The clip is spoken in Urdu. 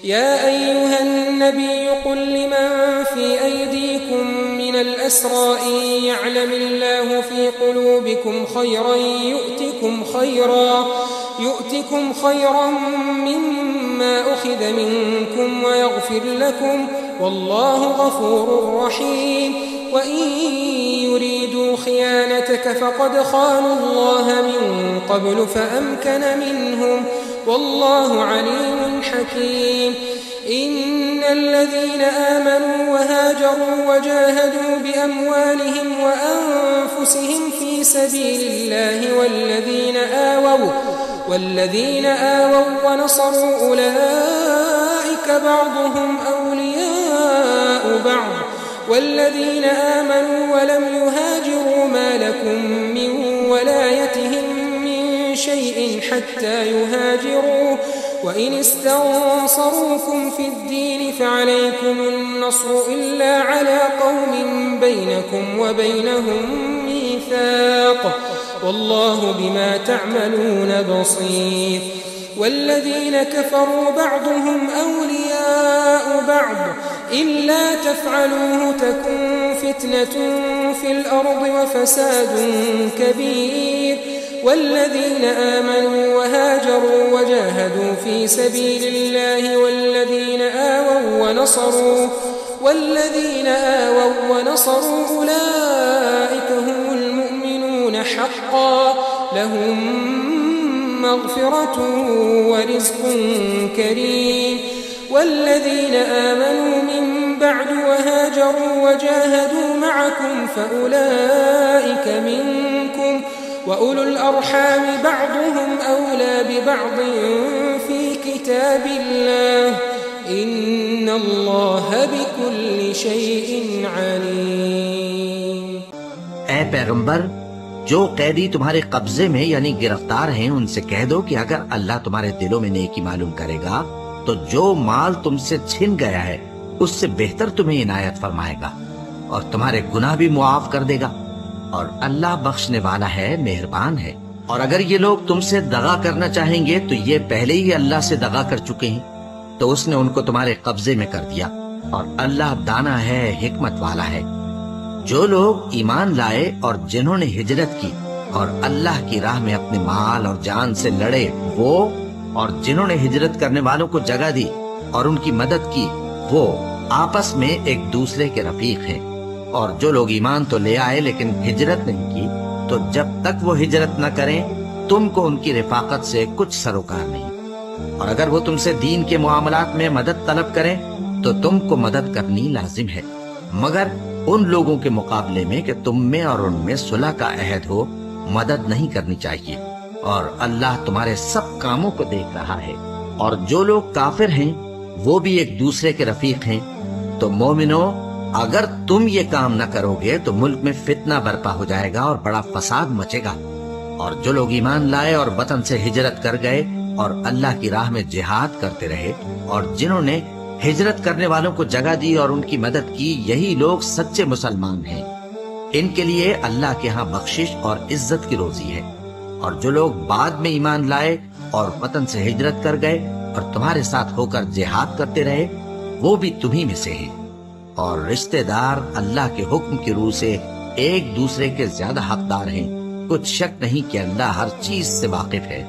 يا أيها النبي قل لمن في أيديكم من الأسرى إن يعلم الله في قلوبكم خيرا يؤتكم خيرا مما أخذ منكم ويغفر لكم والله غفور رحيم وإن يريدوا خيانتك فقد خانوا الله من قبل فأمكن منهم والله عليم حكيم إن الذين آمنوا وهاجروا وجاهدوا بأموالهم وأنفسهم في سبيل الله والذين آووا ونصروا أولئك بعضهم أولياء بعض والذين آمنوا ولم يهاجروا ما لكم من ولايتهم من شيء حتى يهاجروا وإن استنصروكم في الدين فعليكم النصر إلا على قوم بينكم وبينهم ميثاق والله بما تعملون بصير والذين كفروا بعضهم أولياء بعض إلا تفعلوه تكن فتنة في الأرض وفساد كبير والذين آمنوا وهاجروا وجاهدوا في سبيل الله والذين آووا ونصروا أولئك هم المؤمنون حقا لهم مغفرة ورزق كريم والذين آمنوا من بعد وهاجروا وجاهدوا معكم فأولئك منكم وأولو الأرحام بعضهم أولى ببعض في كتاب الله إن الله بكل شيء عليم. اے پیغمبر، جو قیدی تمہارے قبضے میں یعنی گرفتار ہیں ان سے کہہ دو کہ اگر اللہ تمہارے دلوں میں نیکی معلوم کرے گا تو جو مال تم سے چھن گیا ہے اس سے بہتر تمہیں عنایت فرمائے گا اور تمہارے گناہ بھی معاف کر دے گا اور اللہ بخشنے والا ہے، مہربان ہے. اور اگر یہ لوگ تم سے دغا کرنا چاہیں گے تو یہ پہلے ہی اللہ سے دغا کر چکے ہیں تو اس نے ان کو تمہارے قبضے میں کر دیا اور اللہ دانا ہے، حکمت والا ہے. جو لوگ ایمان لائے اور جنہوں نے ہجرت کی اور اللہ کی راہ میں اپنے مال اور جان سے لڑے وہ، اور جنہوں نے ہجرت کرنے والوں کو جگہ دی اور ان کی مدد کی وہ آپس میں ایک دوسرے کے رفیق ہیں. اور جو لوگ ایمان تو لے آئے لیکن ہجرت نہیں کی تو جب تک وہ ہجرت نہ کریں تم کو ان کی رفاقت سے کچھ سروکار نہیں. اور اگر وہ تم سے دین کے معاملات میں مدد طلب کریں تو تم کو مدد کرنی لازم ہے، مگر ان لوگوں کے مقابلے میں کہ تم میں اور ان میں صلح کا عہد ہو مدد نہیں کرنی چاہیے. اور اللہ تمہارے سب کاموں کو دیکھ رہا ہے. اور جو لوگ کافر ہیں وہ بھی ایک دوسرے کے رفیق ہیں. تو مومنو، اگر تم یہ کام نہ کرو گے تو ملک میں فتنہ برپا ہو جائے گا اور بڑا فساد مچے گا. اور جو لوگ ایمان لائے اور وطن سے ہجرت کر گئے اور اللہ کی راہ میں جہاد کرتے رہے اور جنہوں نے ہجرت کرنے والوں کو جگہ دی اور ان کی مدد کی، یہی لوگ سچے مسلمان ہیں. ان کے لیے اللہ کے ہاں بخشش اور عزت کی روزی ہے. اور جو لوگ بعد میں ایمان لائے اور وطن سے ہجرت کر گئے اور تمہارے ساتھ ہو کر جہاد کرتے رہے وہ بھی تمہیں میں سے ہیں. اور رشتہ دار اللہ کے حکم کی روح سے ایک دوسرے کے زیادہ حقدار ہیں. کچھ شک نہیں کہ اللہ ہر چیز سے واقف ہے.